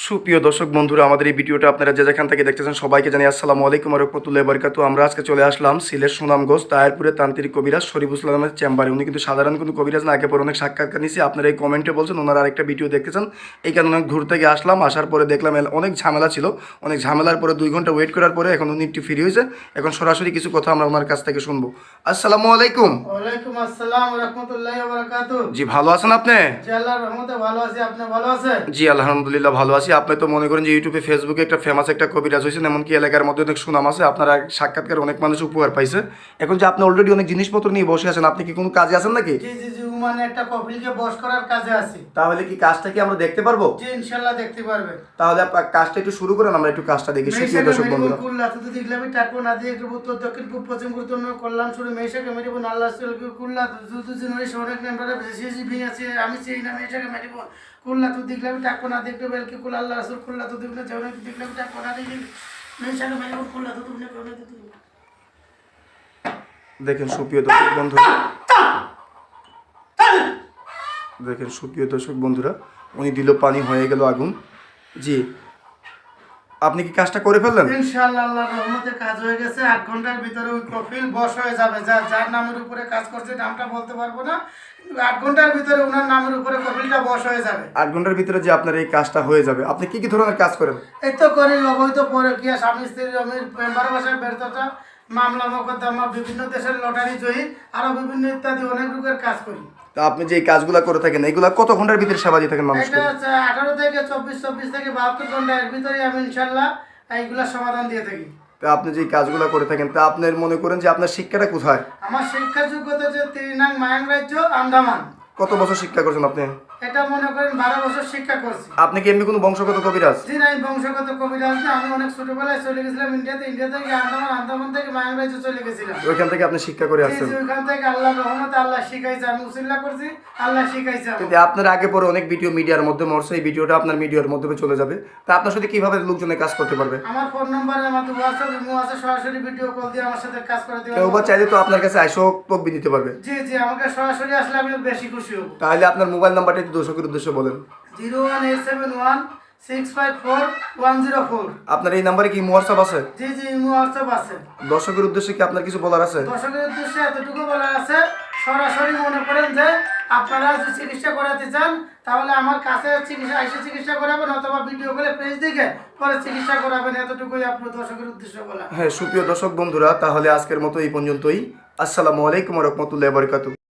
সুপ্রিয় দর্শক বন্ধুরা, আমাদের এই ভিডিওটা আপনারা যে যেখান থেকে দেখতেছেন সবাইকে জানাই আসসালামু আলাইকুম ওয়া রাহমাতুল্লাহি ওয়া বারাকাতুহু। আমরা আজকে চলে আসলাম সিলেট সুনামগঞ্জ তাহেরপুরের তান্ত্রিক কবিরাজ শরীফুল ইসলামের চেম্বারে। উনি কিন্তু সাধারণ কোনো কবিরাজ না, আগে পরে অনেক সাক্ষাৎকার নিয়েছি। আপনারা এই কমেন্টে বলছেন ওনার আরেকটা ভিডিও দেখতেছেন, এই কারণে অনেক দূর থেকে আসলাম। আসার পরে দেখলাম অনেক ঝামেলা ছিল, অনেক ঝামেলার পরে 2 ঘন্টা ওয়েট করার পরে এখন উনি একটু ফ্রি হয়েছে। এখন সরাসরি কিছু কথা আমরা ওনার কাছ থেকে শুনবো। আসসালামু আলাইকুম। ওয়ালাইকুম আসসালাম ওয়া রাহমাতুল্লাহি ওয়া বারাকাতুহু। জি, ভালো আছেন আপনি? জি, আল্লাহর রহমতে ভালো আছি। আপনি ভালো আছেন? জি আলহামদুলিল্লাহ ভালো আছি। আপনি তো মনে করেন যে ইউটিউবে ফেসবুকে একটা ফেমাস একটা কবিরাজ হয়েছেন, এমনকি এলাকার মধ্যে অনেক সুনাম আছে, আপনার সাক্ষাৎকার অনেক মানুষ উপকার পাইছে। এখন যে আপনি অলরেডি অনেক জিনিসপত্র নিয়ে বসে আছেন, আপনি কি কোনো কাজে আছেন নাকি? জি জি জি, মানে একটা কপিলকে বশ করার কাজে আছি। তাহলে কি কাজটা কি আমরা দেখতে পারবো? জি ইনশাআল্লাহ দেখতে পারবেন। তাহলে আপনার কাজটা একটু শুরু করেন, আমরা একটু কাজটা দেখি। সুপ্রিয় দর্শক বন্ধুরা, কুল্লা তো দেখলাম টাকো না দিয়ে উত্তর দক্ষিণ পূর্ব পশ্চিম গুরুত্বপূর্ণ করলাম শুরু মেশাকে মেরিব আল্লাহ কুল্লা দুদু জিনরে শরীর নেমরা বেশি ভিঙাছে আমি সেই না মেশাকে মেরিব কুল্লা তো দেখলাম টাকো না দেখতে বেলকে কুল আল্লাহ রাসূল কুল্লা তো দেখলাম জওনে দেখলাম টাকো না দেখি মেশাকে মেরিব কুল্লা তো তুমি কোনে তো দেখেন সুপ্রিয় দর্শক বন্ধুরা, দেখেন সুপ্রিয় দর্শক বন্ধুরা, উনি দিল পানি, হয়ে গেল আগুন। জি, আপনি কি কাজটা করে ফেললেন? ইনশাআল্লাহ আল্লাহর রহমতে কাজ হয়ে গেছে। 8 ঘন্টার ভিতরে ওই কফিল বশ হয়ে যাবে। যার নামের উপরে কাজ করছে নামটা বলতে পারবো না, কিন্তু 8 ঘন্টার ভিতরে ওনার নামের উপরে কফিলটা বশ হয়ে যাবে। 8 ঘন্টার ভিতরে যে আপনার এই কাজটা হয়ে যাবে, আপনি কি কি ধরনের কাজ করেন? এই তো করি অবৈধ পরকীয়া, স্বামী স্ত্রীর জমির মেম্বার বাসায় ব্যর্থতা, মামলা মোকদ্দমা, বিভিন্ন দেশের লটারি জয়ী, আরো বিভিন্ন ইত্যাদি অনেক রকমের কাজ করি। তা আপনি যে এই কাজগুলো করে থাকেন, এগুলা কত ঘন্টার ভিতরে সেবা দিয়ে থাকেন মানুষকে? এটা হচ্ছে 18 থেকে 24 থেকে 72 ঘন্টার ভিতরে আমি ইনশাআল্লাহ এইগুলা সমাধান দিয়ে থাকি। তা আপনি যে কাজগুলো করে থাকেন, তা আপনার মনে করেন যে আপনার শিক্ষাটা কোথায়? আমার শিক্ষা যোগ্যতা যে ত্রিনাং মায়াং রাজ্য আন্দামান। কত বছর শিক্ষা করছেন আপনি? এটা মনে করেন 12 বছর শিক্ষা করছি। আপনি কি এমনি কোনো বংশগত কবিরাজ? জি না, আমি বংশগত কবিরাজ না। আমি অনেক ছোটবেলায় চলে গেছিলাম ইন্ডিয়াতে, ইন্ডিয়া থেকে আন্দামান, আন্দামান থেকে মায়াং রাজ্যে চলে গেছিলাম। ওইখান থেকে আপনি শিক্ষা করে জি আসছেন? জি, ওইখান থেকে আল্লাহর রহমতে আল্লাহ শিখাইছে, আমি উসিলা করছি, আল্লাহ শিখাইছে। কিন্তু আপনার আগে পরে অনেক ভিডিও মিডিয়ার মধ্যে মরছে, এই ভিডিওটা আপনার মিডিয়ার মধ্যে চলে যাবে। তা আপনার সাথে কিভাবে লোকজনের কাজ করতে পারবে? আমার ফোন নম্বরে আমার হোয়াটসঅ্যাপ ইমো আছে, সরাসরি ভিডিও কল দিয়ে আমার সাথে কাজ করে দিবেন। কেউ বা চাইলে তো আপনার কাছে আইসো তকবি দিতে পারবে। জি জি, আমাকে সরাসরি আসলে আমি বেশি খুশি হব। তাহলে আপনার মোবাইল নাম্বারটা একটু দর্শকের উদ্দেশ্যে বলেন। 01871654104। আপনার এই নাম্বারে কি হোয়াটসঅ্যাপ আছে? জি জি, ইমো হোয়াটসঅ্যাপ আছে। দর্শকের উদ্দেশ্যে কি আপনার কিছু বলার আছে? দর্শকের উদ্দেশ্যে এতটুকু বলা আছে, সরাসরি মনে করেন যে আপনারা যদি চিকিৎসা করাতে চান তাহলে আমার কাছে চিকিৎসা করাবেন, অথবা ভিডিও করে পেজ দেখে পরে চিকিৎসা করাবেন। এতটুকুই আপনার দর্শকের উদ্দেশ্যে বলা। হ্যাঁ সুপ্রিয় দর্শক বন্ধুরা, তাহলে আজকের মতো এই পর্যন্তই। আসসালামু আলাইকুম ওয়া রাহমাতুল্লাহি ওয়া বারাকাতুহু।